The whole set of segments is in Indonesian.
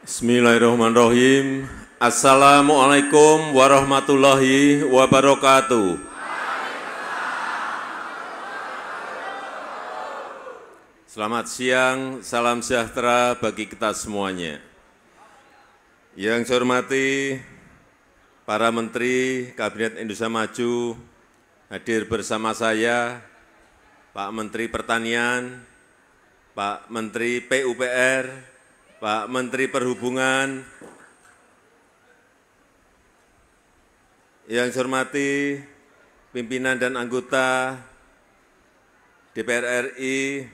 Bismillahirrahmanirrahim. Assalamualaikum warahmatullahi wabarakatuh. Selamat siang, salam sejahtera bagi kita semuanya. Yang saya hormati para Menteri Kabinet Indonesia Maju, hadir bersama saya Pak Menteri Pertanian, Pak Menteri PUPR, Pak Menteri Perhubungan, yang saya hormati pimpinan dan anggota DPR RI,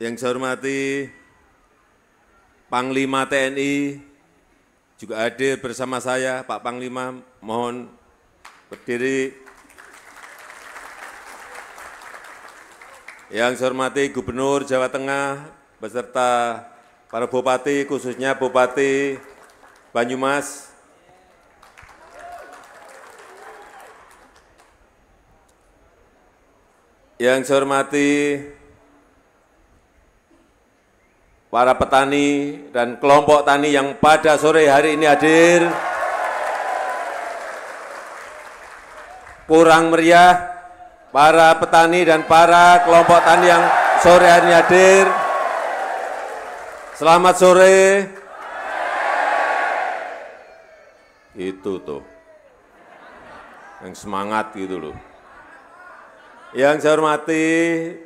yang saya hormati Panglima TNI, juga hadir bersama saya, Pak Panglima, mohon berdiri. Yang saya hormati Gubernur Jawa Tengah beserta para bupati, khususnya Bupati Banyumas. Yang saya hormati para petani dan kelompok tani yang pada sore hari ini hadir. Kurang meriah para petani dan para kelompok tani yang sore hari ini hadir. Selamat sore. Itu tuh, yang semangat gitu loh. Yang saya hormati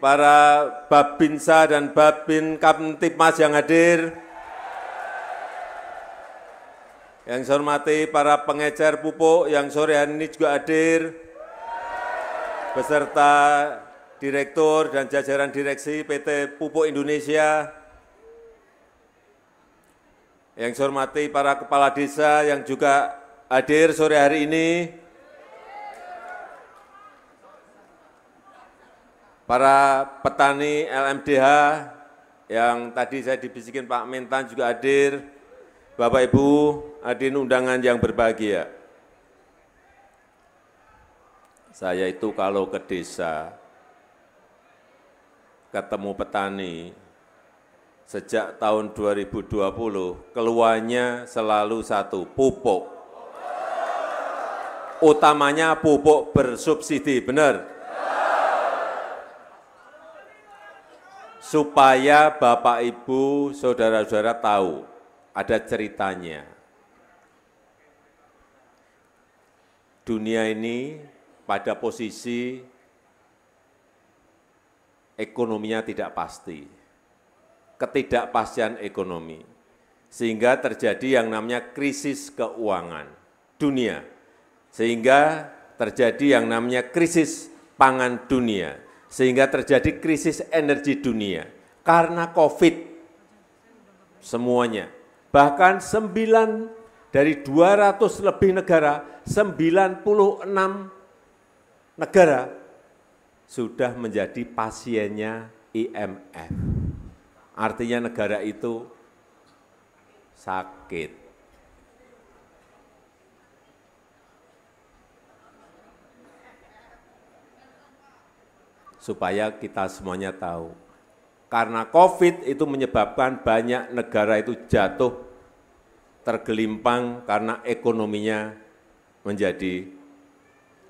para Babinsa dan Babin Kamtipmas yang hadir. Yang saya hormati para pengecer pupuk yang sore hari ini juga hadir, beserta Direktur dan jajaran direksi PT Pupuk Indonesia. Yang saya hormati para kepala desa yang juga hadir sore hari ini, para petani LMDH yang tadi saya dibisikin Pak Mentan juga hadir, Bapak Ibu hadirin undangan yang berbahagia. Saya itu kalau ke desa, ketemu petani, sejak tahun 2020, keluhannya selalu satu, pupuk. Utamanya pupuk bersubsidi, benar? Supaya Bapak, Ibu, Saudara-saudara tahu, ada ceritanya. Dunia ini pada posisi ekonominya tidak pasti, ketidakpastian ekonomi, sehingga terjadi yang namanya krisis keuangan dunia, sehingga terjadi yang namanya krisis pangan dunia, sehingga terjadi krisis energi dunia, karena COVID semuanya. Bahkan 9 dari 200 lebih negara, 96 negara sudah menjadi pasiennya IMF. Artinya negara itu sakit. Supaya kita semuanya tahu, karena COVID itu menyebabkan banyak negara itu jatuh, tergelimpang karena ekonominya menjadi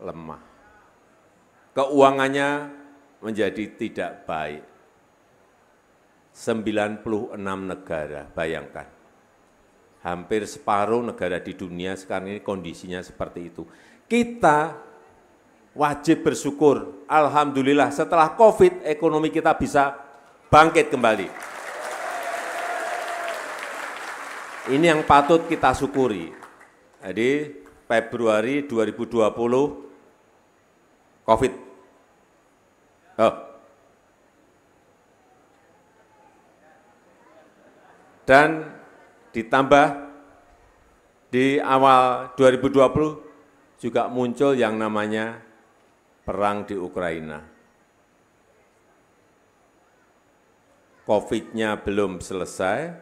lemah. Keuangannya menjadi tidak baik. 96 negara, bayangkan. Hampir separuh negara di dunia sekarang ini kondisinya seperti itu. Kita wajib bersyukur, alhamdulillah setelah COVID ekonomi kita bisa bangkit kembali. Ini yang patut kita syukuri. Jadi Februari 2020 COVID. Dan ditambah di awal 2020 juga muncul yang namanya perang di Ukraina. COVID-nya belum selesai,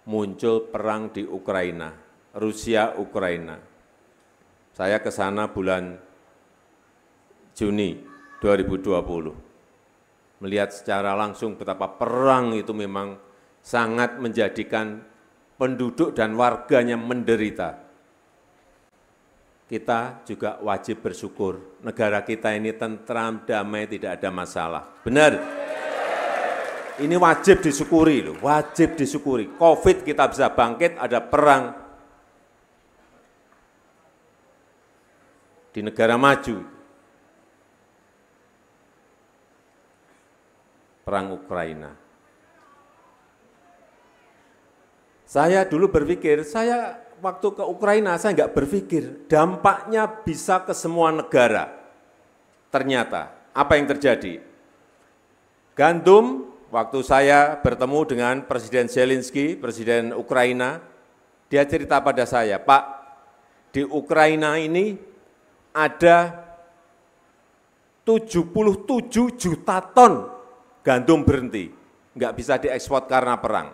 muncul perang di Ukraina, Rusia-Ukraina. Saya ke sana bulan Juni 2020. melihat secara langsung betapa perang itu memang sangat menjadikan penduduk dan warganya menderita. Kita juga wajib bersyukur, negara kita ini tentram, damai, tidak ada masalah. Benar? Ini wajib disyukuri loh, wajib disyukuri. COVID kita bisa bangkit, ada perang di negara maju. Perang Ukraina. Saya dulu berpikir, waktu ke Ukraina saya nggak berpikir dampaknya bisa ke semua negara. Ternyata apa yang terjadi? Gandum, waktu saya bertemu dengan Presiden Zelensky, Presiden Ukraina, dia cerita pada saya, Pak, di Ukraina ini ada 77 juta ton gandum berhenti, nggak bisa diekspor karena perang,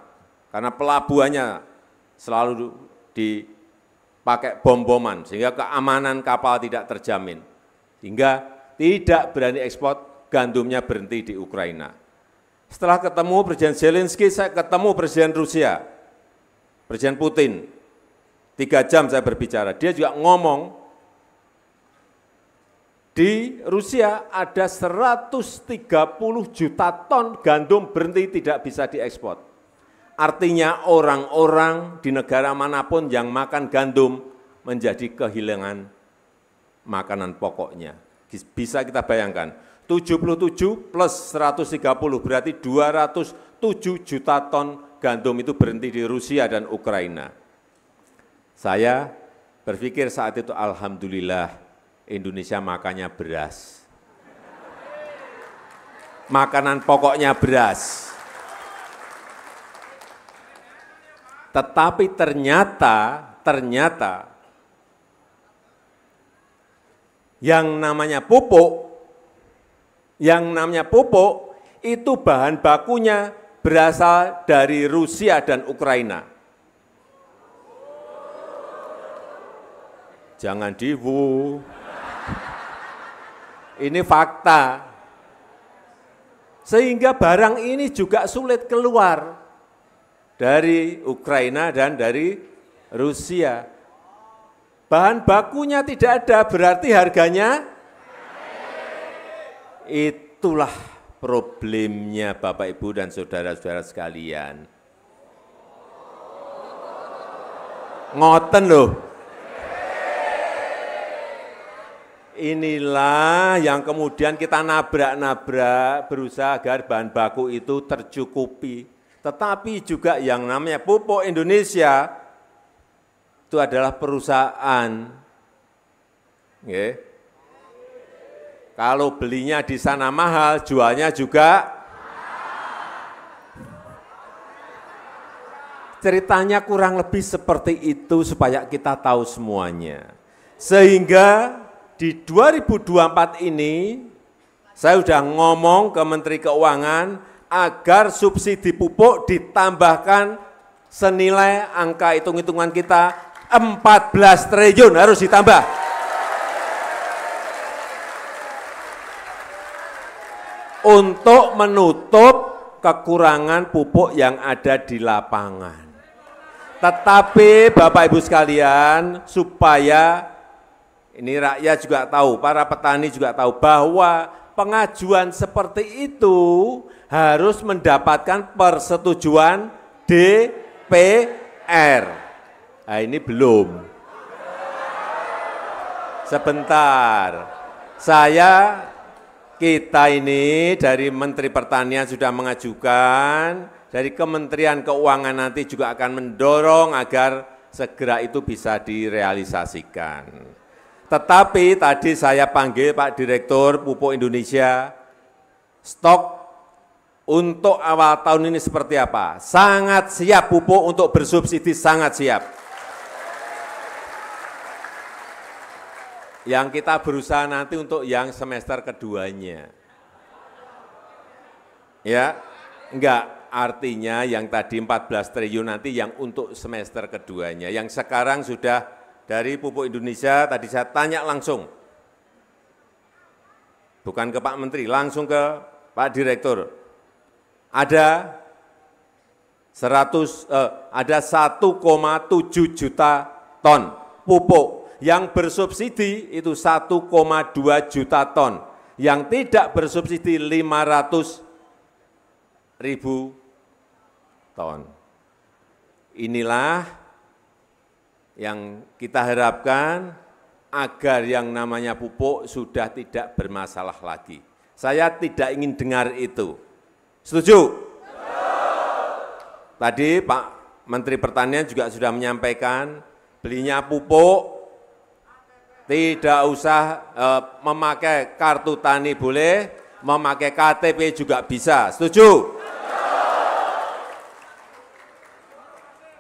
karena pelabuhannya selalu dipakai bom-boman, sehingga keamanan kapal tidak terjamin, sehingga tidak berani ekspor, gandumnya berhenti di Ukraina. Setelah ketemu Presiden Zelensky, saya ketemu Presiden Rusia, Presiden Putin, 3 jam saya berbicara, dia juga ngomong, di Rusia ada 130 juta ton gandum berhenti tidak bisa diekspor. Artinya orang-orang di negara manapun yang makan gandum menjadi kehilangan makanan pokoknya. Bisa kita bayangkan, 77 plus 130 berarti 207 juta ton gandum itu berhenti di Rusia dan Ukraina. Saya berpikir saat itu alhamdulillah Indonesia makannya beras. Makanan pokoknya beras. Tetapi ternyata yang namanya pupuk itu bahan bakunya berasal dari Rusia dan Ukraina. Jangan diwu. Ini fakta. Sehingga barang ini juga sulit keluar dari Ukraina dan dari Rusia. Bahan bakunya tidak ada, berarti harganya itulah problemnya Bapak Ibu dan saudara-saudara sekalian. Ngoten loh. Inilah yang kemudian kita nabrak-nabrak berusaha agar bahan baku itu tercukupi. Tetapi juga yang namanya pupuk Indonesia itu adalah perusahaan. Kalau belinya di sana mahal, jualnya juga. Ceritanya kurang lebih seperti itu supaya kita tahu semuanya. Sehingga di 2024 ini, saya sudah ngomong ke Menteri Keuangan agar subsidi pupuk ditambahkan senilai angka hitung-hitungan kita 14 triliun harus ditambah. Untuk menutup kekurangan pupuk yang ada di lapangan. Tetapi Bapak Ibu sekalian, supaya ini rakyat juga tahu, para petani juga tahu bahwa pengajuan seperti itu harus mendapatkan persetujuan DPR. Nah, ini belum. Sebentar, kita ini dari Menteri Pertanian sudah mengajukan, dari Kementerian Keuangan nanti juga akan mendorong agar segera itu bisa direalisasikan. Tetapi tadi saya panggil Pak Direktur Pupuk Indonesia, stok untuk awal tahun ini seperti apa? Sangat siap pupuk untuk bersubsidi, sangat siap. Yang kita berusaha nanti untuk yang semester keduanya. Ya, enggak, artinya yang tadi 14 triliun nanti yang untuk semester keduanya. Yang sekarang sudah dari Pupuk Indonesia, tadi saya tanya langsung, bukan ke Pak Menteri, langsung ke Pak Direktur, ada 1,7 juta ton pupuk, yang bersubsidi itu 1,2 juta ton, yang tidak bersubsidi 500.000 ton. Inilah yang kita harapkan agar yang namanya pupuk sudah tidak bermasalah lagi. Saya tidak ingin dengar itu. Setuju? Tadi Pak Menteri Pertanian juga sudah menyampaikan, belinya pupuk tidak usah memakai kartu tani boleh, memakai KTP juga bisa. Setuju?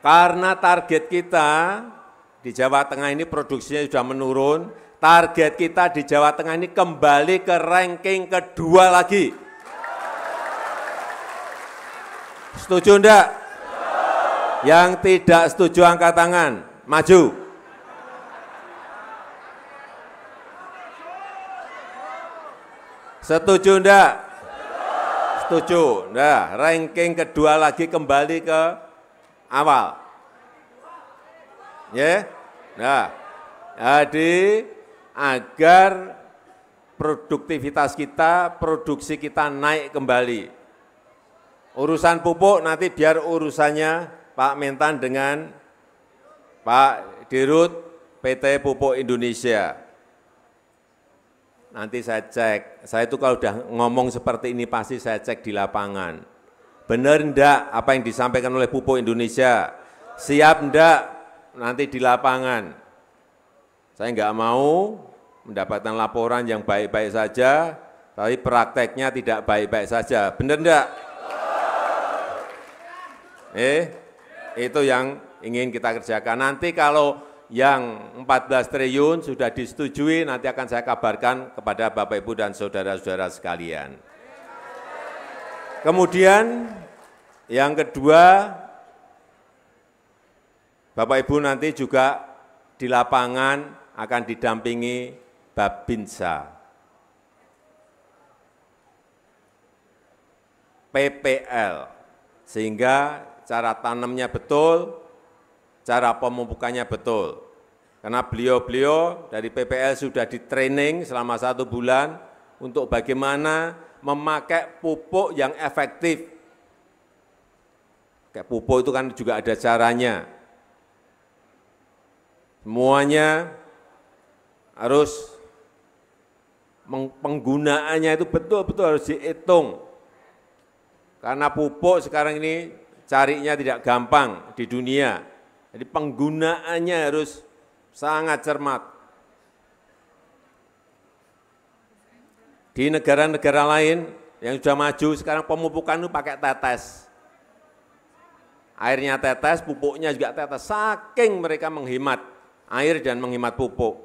Karena target kita di Jawa Tengah ini produksinya sudah menurun, target kita di Jawa Tengah ini kembali ke ranking kedua lagi. Setuju enggak? Yang tidak setuju angkat tangan, maju. Setuju enggak? Setuju. Nah, ranking kedua lagi kembali ke awal. Ya. Nah, jadi agar produktivitas kita, produksi kita naik kembali. Urusan pupuk nanti biar urusannya Pak Mentan dengan Pak Dirut PT Pupuk Indonesia. Nanti saya cek, saya itu kalau udah ngomong seperti ini pasti saya cek di lapangan. Benar enggak apa yang disampaikan oleh Pupuk Indonesia? Siap enggak nanti di lapangan? Saya enggak mau mendapatkan laporan yang baik-baik saja, tapi prakteknya tidak baik-baik saja. Benar enggak? Itu yang ingin kita kerjakan. Nanti kalau yang 14 triliun sudah disetujui, nanti akan saya kabarkan kepada Bapak Ibu dan saudara-saudara sekalian. Kemudian yang kedua, Bapak Ibu nanti juga di lapangan akan didampingi Babinsa, PPL, sehingga cara tanamnya betul, cara pemupukannya betul. Karena beliau-beliau dari PPL sudah di-training selama 1 bulan untuk bagaimana memakai pupuk yang efektif. Kayak pupuk itu kan juga ada caranya. Semuanya harus penggunaannya itu betul-betul harus dihitung. Karena pupuk sekarang ini carinya tidak gampang di dunia. Jadi penggunaannya harus sangat cermat. Di negara-negara lain yang sudah maju sekarang pemupukan itu pakai tetes. Airnya tetes, pupuknya juga tetes. Saking mereka menghemat air dan menghemat pupuk.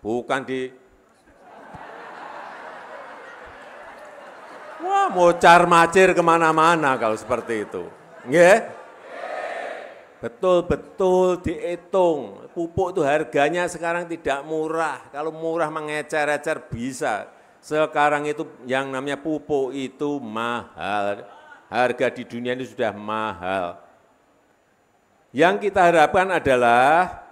Bukan di wah, mocar-macir kemana-mana kalau seperti itu. Nggih? Betul-betul dihitung. Pupuk itu harganya sekarang tidak murah. Kalau murah mengecer-ecer bisa. Sekarang itu yang namanya pupuk itu mahal. Harga di dunia ini sudah mahal. Yang kita harapkan adalah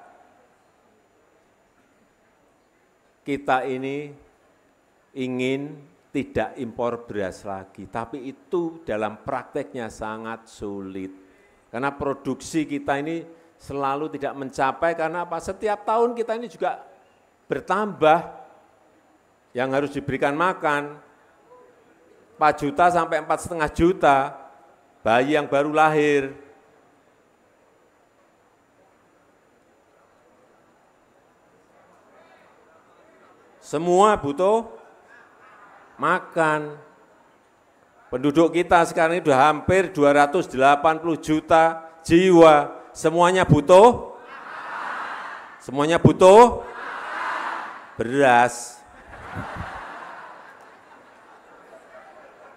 kita ini ingin tidak impor beras lagi, tapi itu dalam prakteknya sangat sulit. Karena produksi kita ini selalu tidak mencapai, karena apa? Setiap tahun kita ini juga bertambah yang harus diberikan makan, 4 juta sampai 4,5 juta, bayi yang baru lahir. Semua butuh makan. Penduduk kita sekarang ini sudah hampir 280 juta jiwa. Semuanya butuh? Semuanya butuh? Beras.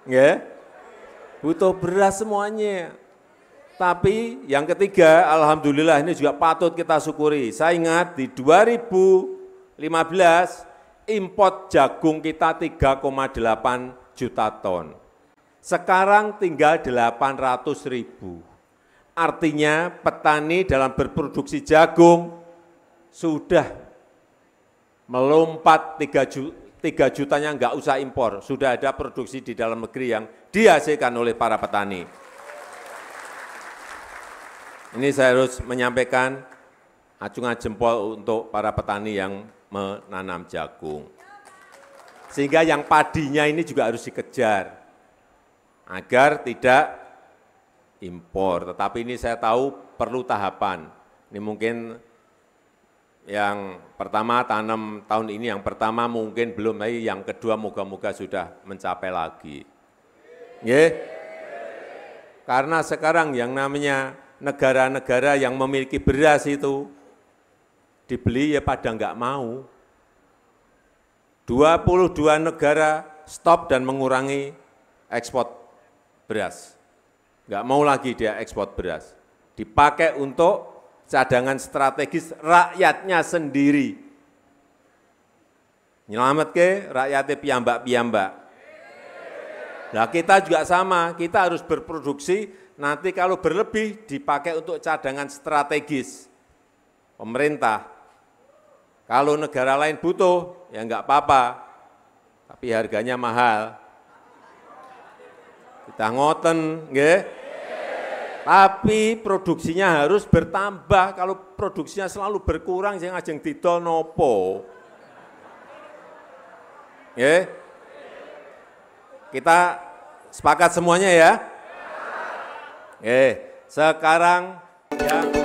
Ya? Butuh beras semuanya. Tapi yang ketiga, alhamdulillah ini juga patut kita syukuri. Saya ingat di 2015, import jagung kita 3,8 juta ton. Sekarang tinggal 800.000. Artinya petani dalam berproduksi jagung sudah melompat 3 jutanya nggak usah impor. Sudah ada produksi di dalam negeri yang dihasilkan oleh para petani. Ini saya harus menyampaikan acungan jempol untuk para petani yang menanam jagung. Sehingga yang padinya ini juga harus dikejar agar tidak impor. Tetapi ini saya tahu perlu tahapan. Ini mungkin yang pertama tanam tahun ini, yang pertama mungkin belum, tapi yang kedua moga-moga sudah mencapai lagi. Karena sekarang yang namanya negara-negara yang memiliki beras itu dibeli ya pada nggak mau. 22 negara stop dan mengurangi ekspor beras. Nggak mau lagi dia ekspor beras. Dipakai untuk cadangan strategis rakyatnya sendiri. Nyelamat ke rakyatnya piyambak-piyambak. Nah kita juga sama, kita harus berproduksi, nanti kalau berlebih dipakai untuk cadangan strategis. Pemerintah, kalau negara lain butuh, ya enggak apa-apa, tapi harganya mahal. Kita ngoten, nggih. Tapi produksinya harus bertambah. Kalau produksinya selalu berkurang, sing ajeng didol nopo. Nggih. Kita sepakat semuanya ya? Sekarang ya.